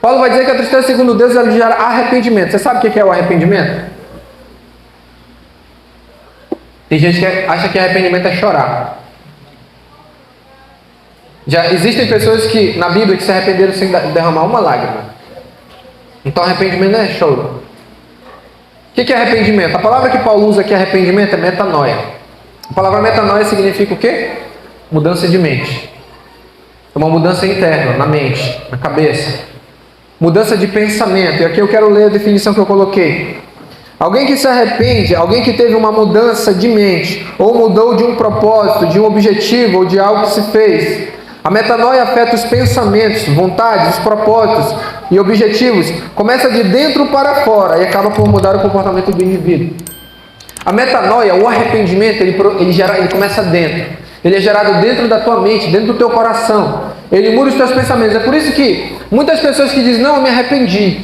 Paulo vai dizer que a tristeza segundo Deus ela gera arrependimento. Você sabe o que é o arrependimento? Tem gente que acha que arrependimento é chorar. Já existem pessoas que na Bíblia que se arrependeram sem derramar uma lágrima. Então arrependimento não é choro. O que é arrependimento? A palavra que Paulo usa aqui, arrependimento, é metanoia. A palavra metanoia significa o quê? Mudança de mente. É uma mudança interna, na mente, na cabeça. Mudança de pensamento. E aqui eu quero ler a definição que eu coloquei. Alguém que se arrepende, alguém que teve uma mudança de mente, ou mudou de um propósito, de um objetivo, ou de algo que se fez. A metanoia afeta os pensamentos, vontades, os propósitos e objetivos. Começa de dentro para fora e acaba por mudar o comportamento do indivíduo. A metanoia, o arrependimento, ele começa dentro. Ele é gerado dentro da tua mente, dentro do teu coração. Ele muda os teus pensamentos. É por isso que muitas pessoas que dizem, não, eu me arrependi.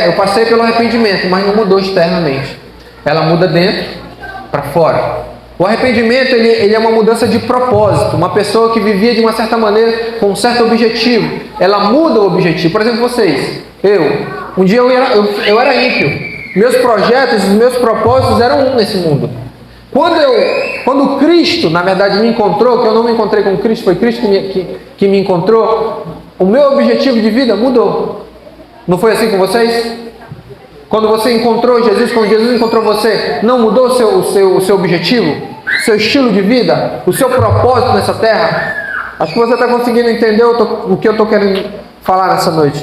Eu passei pelo arrependimento, mas não mudou externamente. Ela muda dentro para fora. O arrependimento ele é uma mudança de propósito. Uma pessoa que vivia de uma certa maneira com um certo objetivo, ela muda o objetivo. Por exemplo, vocês, um dia eu era ímpio. Meus projetos, os meus propósitos eram nesse mundo. Quando Cristo, na verdade, me encontrou, que eu não me encontrei com Cristo, foi Cristo que me encontrou, o meu objetivo de vida mudou. Não foi assim com vocês? Quando você encontrou Jesus, quando Jesus encontrou você, não mudou o seu objetivo? O seu estilo de vida? O seu propósito nessa terra? Acho que você está conseguindo entender o que eu estou querendo falar nessa noite.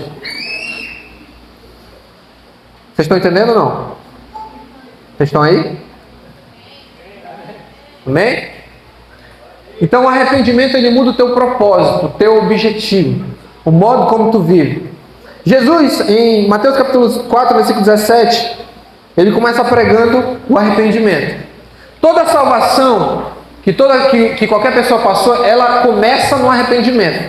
Vocês estão entendendo ou não? Vocês estão aí? Amém? Então o arrependimento ele muda o teu propósito, o teu objetivo, o modo como tu vive. Jesus, em Mateus capítulo 4, versículo 17, ele começa pregando o arrependimento. Toda salvação que qualquer pessoa passou, ela começa no arrependimento.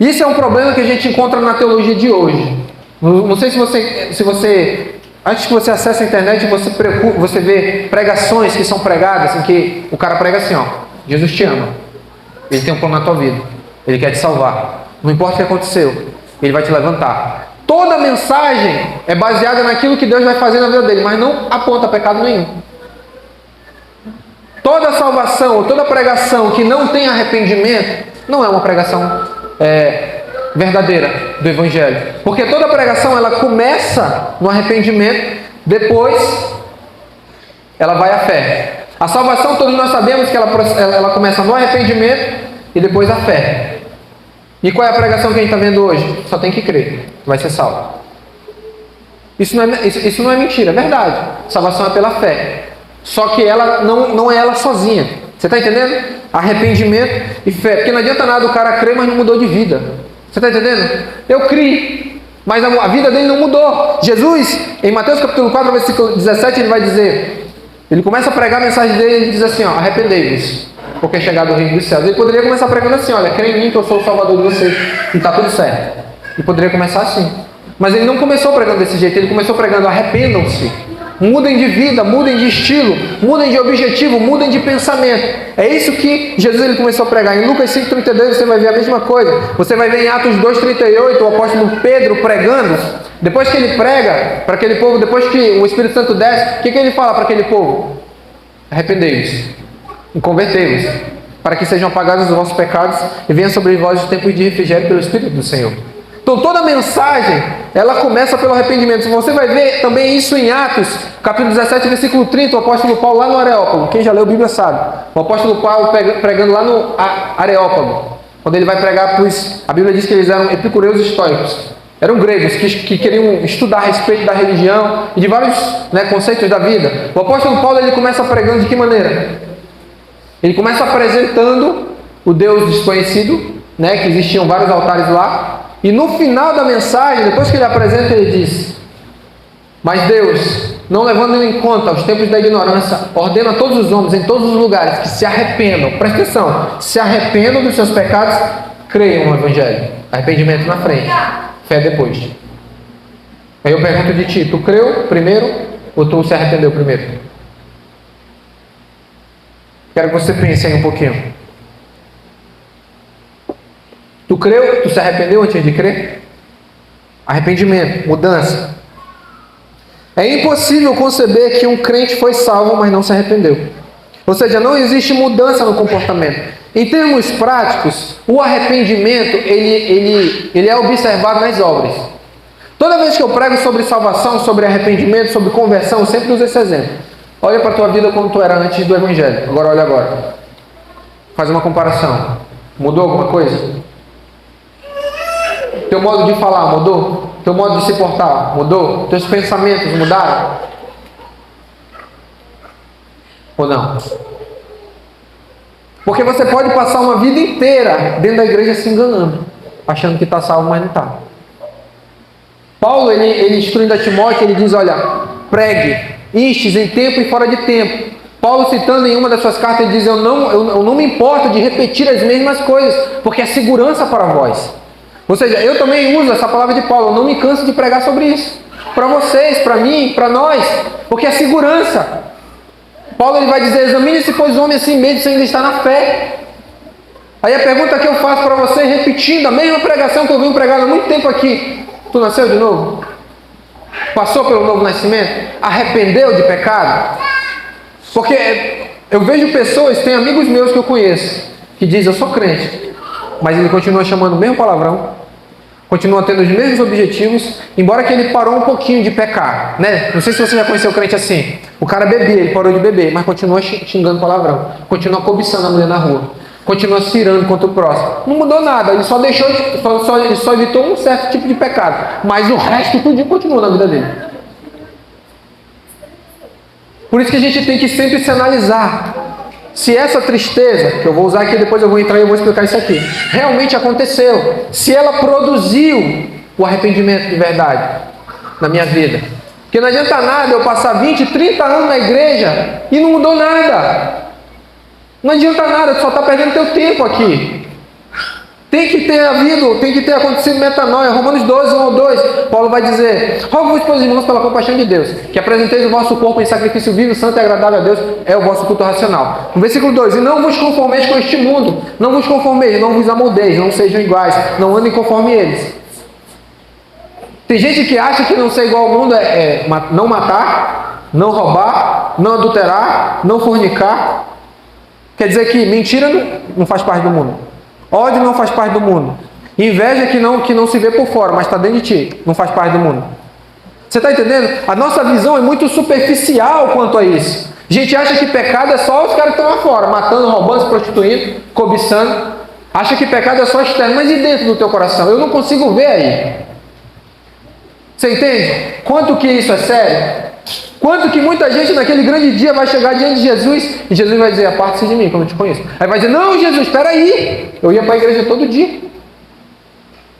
Isso é um problema que a gente encontra na teologia de hoje. Não sei se você antes que você acesse a internet, você vê pregações que são pregadas, em que o cara prega assim, ó, Jesus te ama. Ele tem um plano na tua vida. Ele quer te salvar. Não importa o que aconteceu, Ele vai te levantar. Toda mensagem é baseada naquilo que Deus vai fazer na vida dele, mas não aponta pecado nenhum. Toda salvação, ou toda pregação que não tem arrependimento, não é uma pregação verdadeira do Evangelho. Porque toda pregação, ela começa no arrependimento, depois ela vai à fé. A salvação, todos nós sabemos que ela começa no arrependimento e depois a fé. E qual é a pregação que a gente está vendo hoje? Só tem que crer, vai ser salvo. Isso não é mentira, é verdade. Salvação é pela fé. Só que ela não é ela sozinha. Você está entendendo? Arrependimento e fé. Porque não adianta nada o cara crer, mas não mudou de vida. Você está entendendo? Eu criei, mas a vida dele não mudou. Jesus, em Mateus capítulo 4, versículo 17, ele vai dizer, ele começa a pregar a mensagem dele e ele diz assim, ó, arrependei-vos, porque é chegado o reino dos céus. Ele poderia começar pregando assim, olha, crê em mim que eu sou o salvador de vocês, e está tudo certo. Ele poderia começar assim. Mas ele não começou pregando desse jeito, ele começou pregando, arrependam-se. Mudem de vida, mudem de estilo, mudem de objetivo, mudem de pensamento. É isso que Jesus ele começou a pregar. Em Lucas 5,32 você vai ver a mesma coisa. Você vai ver em Atos 2,38 o apóstolo Pedro pregando. Depois que ele prega para aquele povo, depois que o Espírito Santo desce, o que ele fala para aquele povo? Arrependei-vos e convertei-vos, para que sejam apagados os vossos pecados e venha sobre vós os tempos de refrigério pelo Espírito do Senhor. Então toda a mensagem, ela começa pelo arrependimento. Você vai ver também isso em Atos, capítulo 17, versículo 30, o apóstolo Paulo lá no Areópago. Quem já leu a Bíblia sabe. O apóstolo Paulo pregando lá no Areópago. Quando ele vai pregar, a Bíblia diz que eles eram epicureus estoicos. Eram gregos que queriam estudar a respeito da religião e de vários conceitos da vida. O apóstolo Paulo ele começa pregando de que maneira? Ele começa apresentando o Deus desconhecido, que existiam vários altares lá. E no final da mensagem, depois que ele apresenta, ele diz, mas Deus, não levando em conta os tempos da ignorância, ordena a todos os homens, em todos os lugares, que se arrependam, presta atenção, se arrependam dos seus pecados, creiam no Evangelho. Arrependimento na frente, fé depois. Aí eu pergunto de ti, tu creu primeiro ou tu se arrependeu primeiro? Quero que você pense aí um pouquinho. Tu creu? Tu se arrependeu antes de crer? Arrependimento, mudança. É impossível conceber que um crente foi salvo, mas não se arrependeu. Ou seja, não existe mudança no comportamento. Em termos práticos, o arrependimento, ele é observado nas obras. Toda vez que eu prego sobre salvação, sobre arrependimento, sobre conversão, eu sempre uso esse exemplo. Olha para a tua vida como tu era antes do Evangelho. Agora olha agora. Faz uma comparação. Mudou alguma coisa? Teu modo de falar mudou? Teu modo de se portar mudou? Teus pensamentos mudaram? Ou não? Porque você pode passar uma vida inteira dentro da igreja se enganando, achando que está salvo, mas não está. Paulo, ele instruindo a Timóteo, ele diz, olha, pregue, instes em tempo e fora de tempo. Paulo, citando em uma das suas cartas, ele diz, eu não me importo de repetir as mesmas coisas, porque é segurança para vós. Ou seja, eu também uso essa palavra de Paulo, eu não me canso de pregar sobre isso. Para vocês, para mim, para nós, porque é segurança. Paulo ele vai dizer, examine-se, pois o homem assim mesmo, se ainda está na fé. Aí a pergunta que eu faço para você, repetindo a mesma pregação que eu venho pregando há muito tempo aqui. Tu nasceu de novo? Passou pelo novo nascimento? Arrependeu de pecado? Porque eu vejo pessoas, tem amigos meus que eu conheço, que dizem, eu sou crente, mas ele continua chamando o mesmo palavrão, continua tendo os mesmos objetivos, embora que ele parou um pouquinho de pecar, né? Não sei se você já conheceu o crente assim. O cara bebia, ele parou de beber, mas continua xingando palavrão, continua cobiçando a mulher na rua, continua se irando contra o próximo. Não mudou nada, ele só deixou, ele só evitou um certo tipo de pecado, mas o resto tudo continua na vida dele. Por isso que a gente tem que sempre se analisar. Se essa tristeza, que eu vou usar aqui, depois eu vou entrar e eu vou explicar isso aqui, realmente aconteceu, se ela produziu o arrependimento de verdade na minha vida. Porque não adianta nada eu passar 20, 30 anos na igreja e não mudou nada. Não adianta nada, tu só está perdendo teu tempo aqui. Tem que ter havido, tem que ter acontecido metanoia. Romanos 12, 1 ao 2, Paulo vai dizer, rogo-vos, pois irmãos, pela compaixão de Deus, que apresenteis o vosso corpo em sacrifício vivo, santo e agradável a Deus, é o vosso culto racional. No versículo 2, e não vos conformeis com este mundo, não vos conformeis, não vos amoldeis, não sejam iguais, não andem conforme eles. Tem gente que acha que não ser igual ao mundo é não matar, não roubar, não adulterar, não fornicar. Quer dizer que mentira não faz parte do mundo. Ódio não faz parte do mundo. Inveja que não se vê por fora, mas está dentro de ti, não faz parte do mundo. Você está entendendo? A nossa visão é muito superficial quanto a isso. A gente acha que pecado é só os caras que estão lá fora, matando, roubando, se prostituindo, cobiçando. Acha que pecado é só externo, mas e dentro do teu coração? Eu não consigo ver aí. Você entende? Quanto que isso é sério? Quanto que muita gente naquele grande dia vai chegar diante de Jesus e Jesus vai dizer, aparte-se de mim, que eu não te conheço. Aí vai dizer, não Jesus, espera aí, eu ia para a igreja todo dia.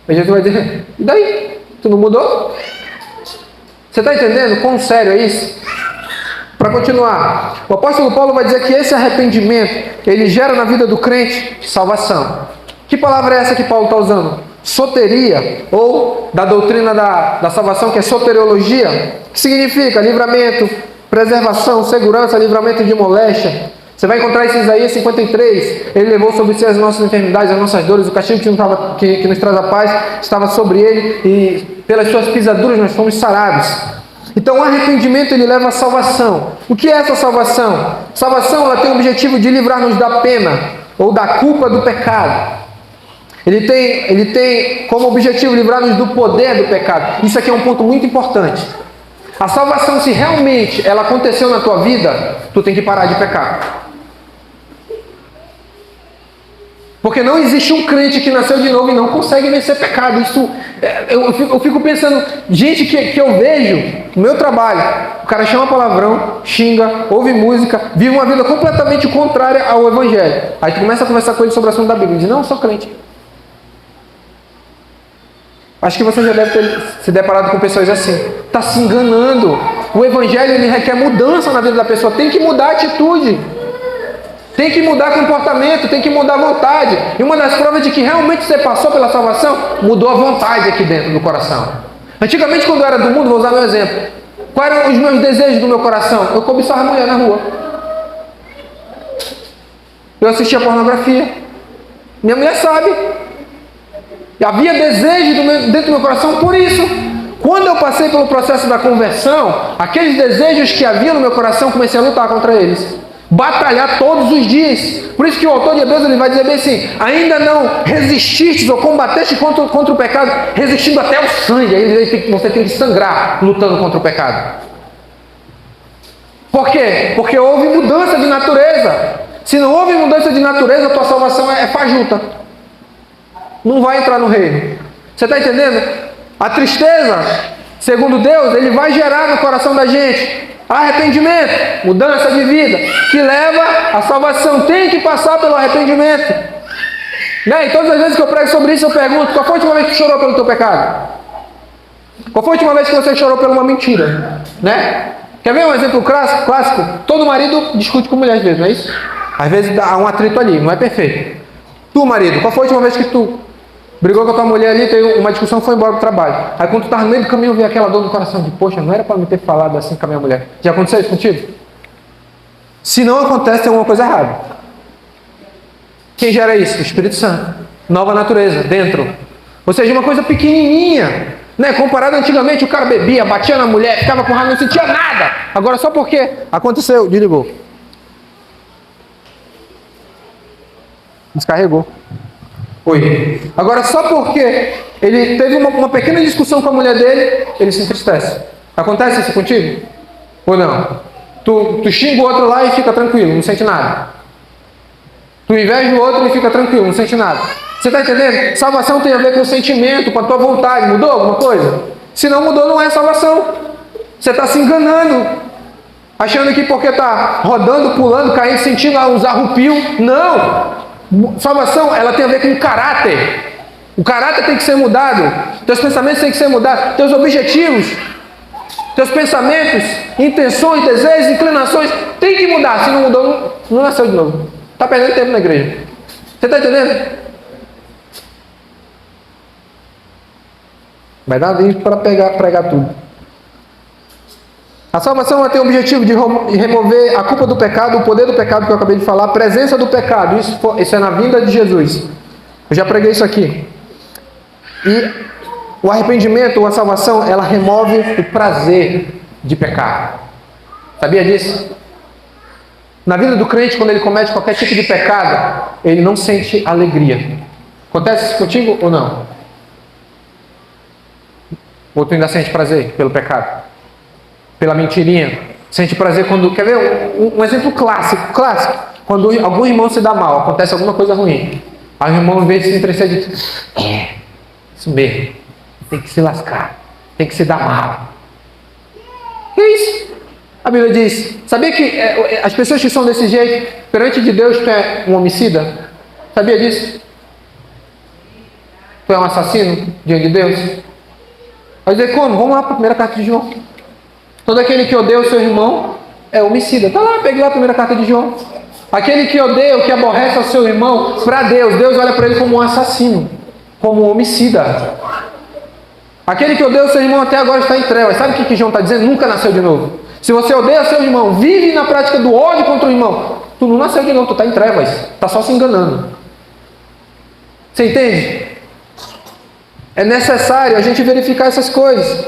Aí Jesus vai dizer, e daí? Tu não mudou? Você está entendendo quão sério é isso? Para continuar, o apóstolo Paulo vai dizer que esse arrependimento, ele gera na vida do crente salvação. Que palavra é essa que Paulo está usando? Soteria, ou da doutrina da salvação, que é soteriologia, que significa livramento, preservação, segurança, livramento de moléstia. Você vai encontrar isso em Isaías 53. Ele levou sobre si as nossas enfermidades, as nossas dores, o castigo que nos traz a paz estava sobre ele, e pelas suas pisaduras nós fomos sarados. Então o arrependimento ele leva à salvação. O que é essa salvação? Salvação ela tem o objetivo de livrar-nos da pena ou da culpa do pecado. Ele tem como objetivo livrar-nos do poder do pecado. Isso aqui é um ponto muito importante. A salvação, se realmente ela aconteceu na tua vida, tu tem que parar de pecar. Porque não existe um crente que nasceu de novo e não consegue vencer pecado. Isso, eu fico pensando, gente que eu vejo no meu trabalho, o cara chama palavrão, xinga, ouve música, vive uma vida completamente contrária ao Evangelho. Aí tu começa a conversar com ele sobre o assunto da Bíblia e diz, não, eu sou crente. Acho que você já deve ter se deparado com pessoas assim. Está se enganando. O Evangelho ele requer mudança na vida da pessoa. Tem que mudar a atitude. Tem que mudar comportamento. Tem que mudar a vontade. E uma das provas de que realmente você passou pela salvação, mudou a vontade aqui dentro do coração. Antigamente, quando eu era do mundo, vou usar meu exemplo. Quais eram os meus desejos do meu coração? Eu cobiçava a mulher na rua. Eu assistia pornografia. Minha mulher sabe. E havia desejo dentro do meu coração por isso. Quando eu passei pelo processo da conversão, aqueles desejos que havia no meu coração, comecei a lutar contra eles. Batalhar todos os dias. Por isso que o autor de Hebreus ele vai dizer bem assim: ainda não resististes ou combateste contra o pecado, resistindo até o sangue. Aí você tem que sangrar lutando contra o pecado. Por quê? Porque houve mudança de natureza. Se não houve mudança de natureza, a tua salvação é fajuta. Não vai entrar no reino. Você está entendendo? A tristeza, segundo Deus, ele vai gerar no coração da gente arrependimento, mudança de vida, que leva à salvação. Tem que passar pelo arrependimento. Né? E todas as vezes que eu prego sobre isso, eu pergunto: qual foi a última vez que tu chorou pelo teu pecado? Qual foi a última vez que você chorou por uma mentira? Né? Quer ver um exemplo clássico? Todo marido discute com mulher às vezes, não é isso? Às vezes dá um atrito ali, não é perfeito. Tu, marido, qual foi a última vez que tu brigou com a tua mulher ali, teve uma discussão, foi embora do trabalho? Aí quando tu estava no meio do caminho, veio aquela dor no coração de: poxa, não era para me ter falado assim com a minha mulher. Já aconteceu isso contigo? Se não acontece, tem alguma coisa errada. Quem gera isso? O Espírito Santo. Nova natureza, dentro. Ou seja, uma coisa pequenininha, né? Comparado antigamente, o cara bebia, batia na mulher, ficava com raiva, não sentia nada. Agora só porque aconteceu, desligou. Descarregou. Oi. Agora só porque ele teve uma pequena discussão com a mulher dele, ele se entristece. Acontece isso contigo? Ou não? Tu xinga o outro lá e fica tranquilo, não sente nada. Tu inveja o outro e fica tranquilo, não sente nada. Você está entendendo? Salvação tem a ver com o sentimento, com a tua vontade. Mudou alguma coisa? Se não mudou, não é salvação. Você está se enganando, achando que porque está rodando, pulando, caindo, sentindo uns arrupios. Não! Salvação, ela tem a ver com o caráter. O caráter tem que ser mudado. Teus pensamentos têm que ser mudados. Teus objetivos, teus pensamentos, intenções, desejos, inclinações tem que mudar. Se não mudou, não nasceu de novo. Está perdendo tempo na igreja. Você está entendendo? Vai dar vídeo para pregar tudo. A salvação ela tem o objetivo de remover a culpa do pecado, o poder do pecado que eu acabei de falar, a presença do pecado. Isso é na vinda de Jesus. Eu já preguei isso aqui. E o arrependimento ou a salvação, ela remove o prazer de pecar. Sabia disso? Na vida do crente, quando ele comete qualquer tipo de pecado, ele não sente alegria. Acontece isso contigo ou não? Ou tu ainda sente prazer pelo pecado? Pela mentirinha? Sente prazer quando... Quer ver um exemplo clássico? Quando algum irmão se dá mal, acontece alguma coisa ruim. Aí o irmão, em vez de se interessar, diz: isso mesmo, tem que se lascar, tem que se dar mal. Que isso? A Bíblia diz: sabia que as pessoas que são desse jeito, perante de Deus, tu é um homicida? Sabia disso? Tu é um assassino diante de Deus? Vai dizer como? Vamos lá para a primeira carta de João. Todo aquele que odeia o seu irmão é homicida. Está lá, pegue lá a primeira carta de João. Aquele que odeia, o que aborrece ao seu irmão, para Deus, Deus olha para ele como um assassino, como um homicida. Aquele que odeia o seu irmão até agora está em trevas. Sabe o que João está dizendo? Nunca nasceu de novo. Se você odeia seu irmão, vive na prática do ódio contra o irmão, tu não nasceu de novo, tu está em trevas. Está só se enganando. Você entende? É necessário a gente verificar essas coisas.